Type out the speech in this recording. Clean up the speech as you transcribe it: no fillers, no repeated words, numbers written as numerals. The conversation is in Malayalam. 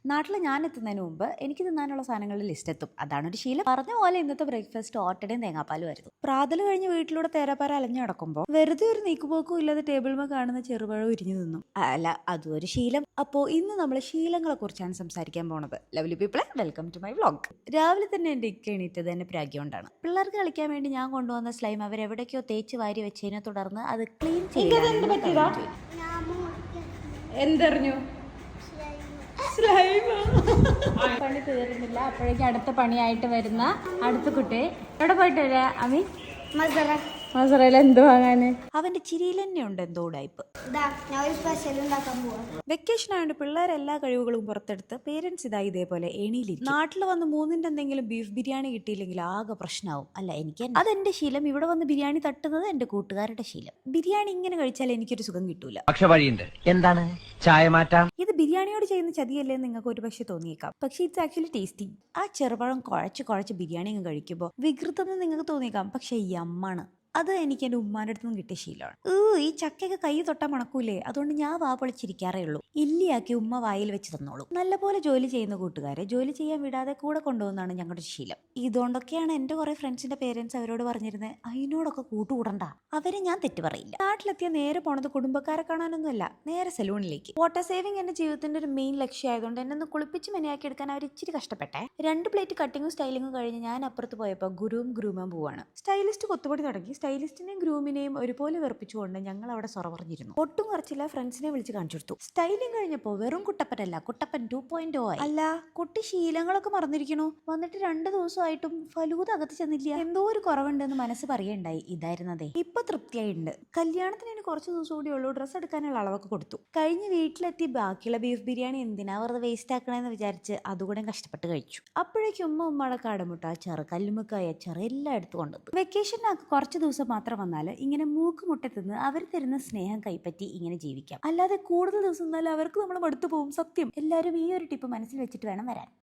നാട്ടിൽ ഞാൻ എത്തുന്നതിന് മുമ്പ് എനിക്ക് തിന്നാനുള്ള സാധനങ്ങളുടെ ലിസ്റ്റ് എത്തും. അതാണ് ഒരു ശീലം. പറഞ്ഞ പോലെ ഇന്നത്തെ ബ്രേക്ക്ഫാസ്റ്റ് ഓട്ടടയും തേങ്ങാപ്പാലും ആയിരുന്നു. പ്രാതൽ കഴിഞ്ഞ് വീട്ടിലൂടെ തേരാപ്പാര അലഞ്ഞു നടക്കുമ്പോൾ വെറുതെ ഒരു നീക്കുപോക്കും ഇല്ലാതെ ടേബിൾമേ കാണുന്ന ചെറുപഴം ഇരിഞ്ഞു നിന്നും. അല്ല, അതും ഒരു ശീലം. അപ്പോൾ ഇന്ന് നമ്മൾ ശീലങ്ങളെ കുറിച്ചാണ് സംസാരിക്കാൻ പോണത്. ലവ്ലി പീപ്പിളെ, വെൽക്കം ടു മൈ വ്ളോഗ്. രാവിലെ തന്നെ എൻ്റെ ഇക്ക എണീറ്റത് എന്നെ പ്രാഗ്യകൊണ്ടാണ്. പിള്ളേർക്ക് കളിക്കാൻ വേണ്ടി ഞാൻ കൊണ്ടുവന്ന സ്ലൈം അവരെവിടേക്കോ തേച്ച് വാരി വെച്ചതിനെ തുടർന്ന് അത് ക്ലീൻ ചെയ്യാൻ എന്തറിഞ്ഞു പണി തീർന്നില്ല. അപ്പോഴേക്കും അടുത്ത പണിയായിട്ട് വരുന്ന അടുത്ത കുട്ടി എവിടെ പോയിട്ട് വരാ? അമി മസറയിൽ എന്ത് വാങ്ങാന്? അവന്റെ ചിരിയിൽ തന്നെ ഉണ്ട് എന്തോ ഉടായ്പ്. വെക്കേഷൻ ആയതുകൊണ്ട് പിള്ളേർ എല്ലാ കഴിവുകളും പുറത്തെടുത്ത് പേരൻസ് ഇതേപോലെ എണീലിരിക്കും. നാട്ടിൽ വന്ന് മൂന്നിന്റെ എന്തെങ്കിലും ബീഫ് ബിരിയാണി കിട്ടിയില്ലെങ്കിൽ ആകെ പ്രശ്നമാവും. അല്ല, എനിക്ക് അതെന്റെ ശീലം. ഇവിടെ വന്ന് ബിരിയാണി തട്ടുന്നത് എന്റെ കൂട്ടുകാരുടെ ശീലം. ബിരിയാണി ഇങ്ങനെ കഴിച്ചാൽ എനിക്കൊരു സുഖം കിട്ടൂല. പക്ഷെ വഴിയുണ്ട്. എന്താണ്? ചായ മാറ്റാം. ഇത് ബിരിയാണിയോട് ചെയ്യുന്ന ചതിയല്ലേ നിങ്ങൾക്ക് ഒരു പക്ഷെ തോന്നിയേക്കാം. പക്ഷെ ഇറ്റ്സ് ആക്ച്വലി ടേസ്റ്റി. ആ ചെറുപഴം കുഴച്ച് ബിരിയാണി അങ്ങ് കഴിക്കുമ്പോൾ വികൃതം നിങ്ങൾക്ക് തോന്നിയേക്കാം. പക്ഷെ യമ്മാണ്. അത് എനിക്ക് എൻ്റെ ഉമ്മാൻ്റെ അടുത്ത് നിന്ന് കിട്ടിയ ശീലമാണ്. ഈ ചക്കയൊക്കെ കൈ തൊട്ടാൽ മണക്കൂലേ, അതുകൊണ്ട് ഞാൻ വാ പൊളിച്ചിരിക്കാറേ ഉള്ളൂ. ഇല്ലിയാക്കി ഉമ്മ വായിൽ വെച്ച് തന്നോളൂ. നല്ലപോലെ ജോലി ചെയ്യുന്ന കൂട്ടുകാരെ ജോലി ചെയ്യാൻ വിടാതെ കൂടെ കൊണ്ടുപോകുന്നതാണ് ഞങ്ങളുടെ ശീലം. ഇതുകൊണ്ടൊക്കെയാണ് എൻ്റെ കുറെ ഫ്രണ്ട്സിന്റെ പേരൻസ് അവരോട് പറഞ്ഞിരുന്നത് അതിനോടൊക്കെ കൂട്ടുകൂടണ്ട. അവരെ ഞാൻ തെറ്റ് പറയില്ല. നാട്ടിലെത്തിയ നേരെ പോണത് കുടുംബക്കാരെ കാണാനൊന്നുമല്ല, നേരെ സലൂണിലേക്ക്. വാട്ടർ സേവിങ് എൻ്റെ ജീവിതത്തിന്റെ ഒരു മെയിൻ ലക്ഷ്യമായതുകൊണ്ട് എന്നെ ഒന്ന് കുളിപ്പിച്ച് മെനയാക്കി എടുക്കാൻ അവർ ഇച്ചിരി കഷ്ടപ്പെട്ടെ. 2 പ്ലേറ്റ് കട്ടിങ്ങും സ്റ്റൈലിങ്ങും കഴിഞ്ഞ് ഞാൻ അപ്പുറത്ത് പോയപ്പോൾ ഗ്രൂമാൻ പോവാണ്. സ്റ്റൈലിസ്റ്റ് കൊത്തുപടി തുടങ്ങി. സ്റ്റൈലിസ്റ്റിനെയും ഗ്രൂമിനെയും ഒരുപോലെ വെറുപ്പിച്ചുകൊണ്ട് ഞങ്ങൾ അവിടെ സൊറ പറഞ്ഞിരുന്നു. ഒട്ടും കുറച്ചില്ല, ഫ്രണ്ട്സിനെ വിളിച്ച് കാണിച്ചു കൊടുത്തു. സ്റ്റൈലിംഗ് കഴിഞ്ഞപ്പോൾ വെറും കുട്ടപ്പനല്ല, കുട്ടപ്പൻ 2.0 ആയി. അല്ല, കുട്ടി ശീലങ്ങളൊക്കെ മറന്നിരിക്കണു. വന്നിട്ട് 2 ദിവസമായിട്ടും ഫലൂദ അകത്ത് ചെന്നില്ല. എന്തോ ഒരു കുറവുണ്ടെന്ന് മനസ്സ് പറയണ്ടായി. ഇതായിരുന്നതേ. ഇപ്പൊ തൃപ്തിയായിട്ടുണ്ട്. കല്യാണത്തിന് ഇനി കുറച്ച് ദിവസം കൂടി ഉള്ളൂ. ഡ്രസ്സ് എടുക്കാനുള്ള അളവൊക്കെ കൊടുത്തു. കഴിഞ്ഞ് വീട്ടിലെത്തി ബാക്കിയുള്ള ബീഫ് ബിരിയാണി എന്തിനാ വെറുതെ വേസ്റ്റ് ആക്കണമെന്ന് വിചാരിച്ച് അതുകൂടെ കഷ്ടപ്പെട്ട് കഴിച്ചു. അപ്പോഴേക്കും ഉമ്മയുടെ കാടമുട്ട, അച്ചാറ്, കല്ലുമ്മക്കായ അച്ചാറ് എല്ലാം എടുത്തു കൊണ്ടത്. വെക്കേഷനൊക്കെ കുറച്ച് ദിവസം മാത്രം വന്നാൽ ഇങ്ങനെ മൂക്ക് മുട്ടത്തിന്ന് അവർ തരുന്ന സ്നേഹം കൈപ്പറ്റി ഇങ്ങനെ ജീവിക്കാം. അല്ലാതെ കൂടുതൽ ദിവസം വന്നാൽ അവർക്ക് നമ്മൾ മടുത്തു പോകും. സത്യം. എല്ലാവരും ഈ ഒരു ടിപ്പ് മനസ്സിൽ വെച്ചിട്ട് വേണം വരാൻ.